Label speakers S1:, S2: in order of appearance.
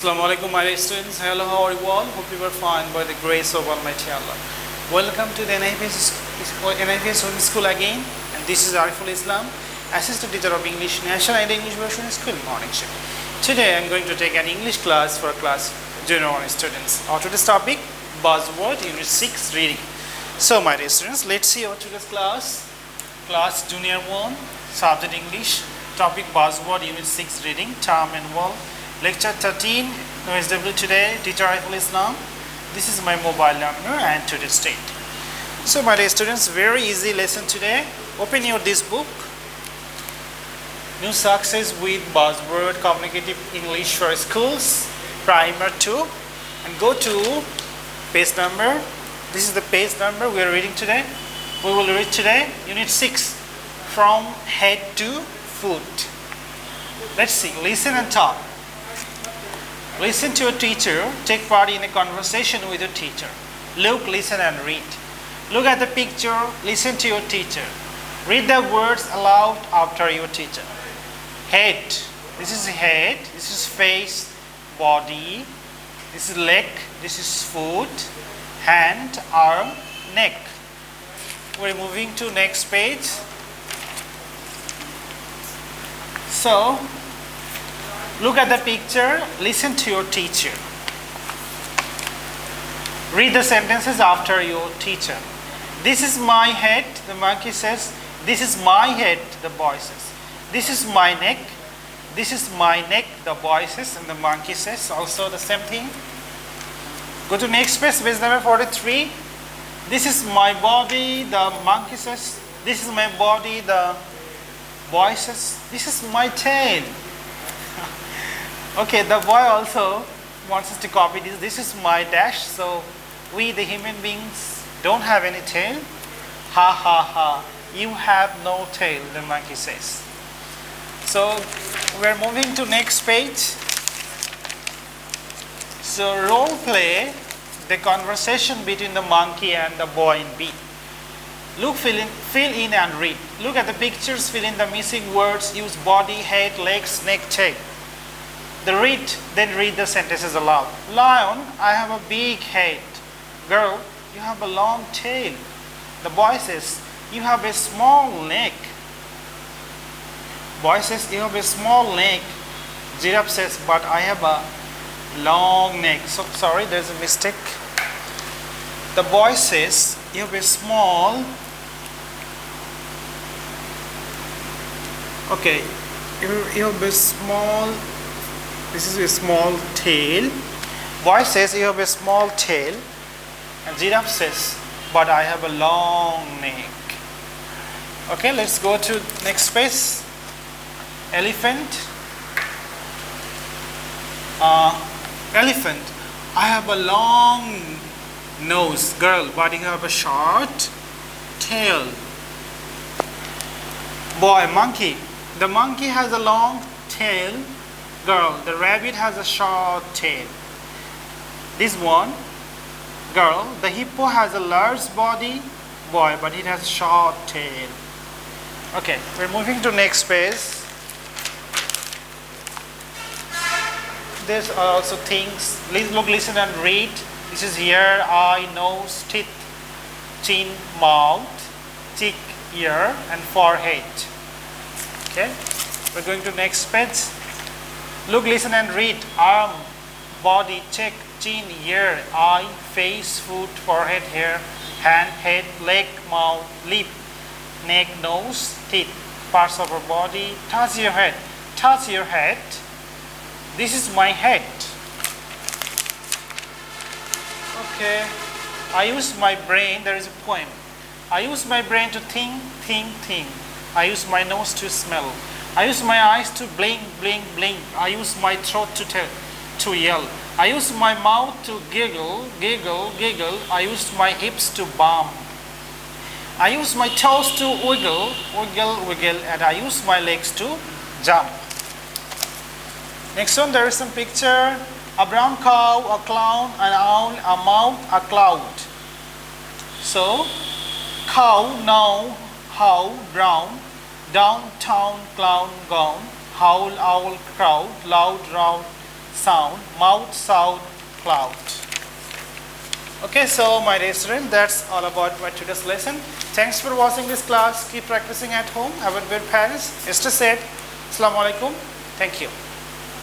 S1: Assalamu alaikum, my dear students. Hello, how are you all? Hope you are fine by the grace of Almighty Allah. Welcome to the NIPS Home School again, and this is Ariful Islam, Assistant Teacher of English, National and English Version School Morning Shift. Today I am going to take an English class for class Junior 1 students. Our today's topic, Buzzword, Unit 6 Reading. So, my dear students, let's see our today's class. Class Junior 1, Subject English, Topic Buzzword, Unit 6 Reading, Term and Word. Lecture-13, OSW today, Teacher Ariful Islam. This is my mobile number and today's date. So, my dear students, very easy lesson today. Open this book, New Success with Buzzword Communicative English for Schools, Primer 2, and go to page number. This is the page number we are reading today. We will read today Unit 6, From Head to Foot. Let's see, listen and talk. Listen to your teacher. Take part in a conversation with your teacher. Look, listen and read. Look at the picture. Listen to your teacher. Read the words aloud after your teacher. Head. This is head. This is face, body. This is leg. This is foot, hand, arm, neck. We're moving to next page. So, look at the picture, listen to your teacher. Read the sentences after your teacher. This is my head, the monkey says. This is my head, the boy says. This is my neck. This is my neck, the boy says, and the monkey says also the same thing. Go to next page number 43. This is my body, the monkey says. This is my body, the boy says. This is my tail. Okay, the boy also wants us to copy this. This is my dash. So, we the human beings don't have any tail. Ha ha ha. You have no tail, the monkey says. So, we're moving to next page. So, role play the conversation between the monkey and the boy in B. Look, fill in and read. Look at the pictures, fill in the missing words, use body, head, legs, neck, tail. Then read the sentences aloud. Lion, I have a big head. Girl, you have a long tail. The boy says, you have a small neck. Boy says, you have a small neck. Giraffe says, but I have a long neck. So, sorry, there's a mistake. The boy says, you have a small. Okay, you have a small. This is a small tail. Boy says you have a small tail. And giraffe says, but I have a long neck. Okay, let's go to next page. Elephant. Elephant. I have a long nose. Girl, but you have a short tail. Boy, monkey. The monkey has a long tail. Girl, the rabbit has a short tail. This one, girl, the hippo has a large body. Boy, but it has a short tail. Okay, we're moving to next page. There's also things. Look, listen and read. This is ear, eye, nose, teeth, chin, mouth, cheek, ear, and forehead. Okay, we're going to next page. Look, listen and read. Arm, body, cheek, chin, ear, eye, face, foot, forehead, hair, hand, head, leg, mouth, lip, neck, nose, teeth, parts of our body. Touch your head. Touch your head. This is my head. Okay. I use my brain. There is a poem. I use my brain to think. I use my nose to smell. I use my eyes to blink. I use my throat to yell. I use my mouth to giggle. I use my hips to bump. I use my toes to wiggle, and I use my legs to jump. Next one, there is some picture. A brown cow, a clown, an owl, a mouse, a cloud. So, cow, now, how, brown, downtown, clown, gone, howl, owl, crowd, loud, round, sound, mouth, sound, cloud. Okay, so my dear student, that's all about my today's lesson. Thanks for watching this class. Keep practicing at home. Have a good parents. Esther said, Assalamu alaikum. Thank you.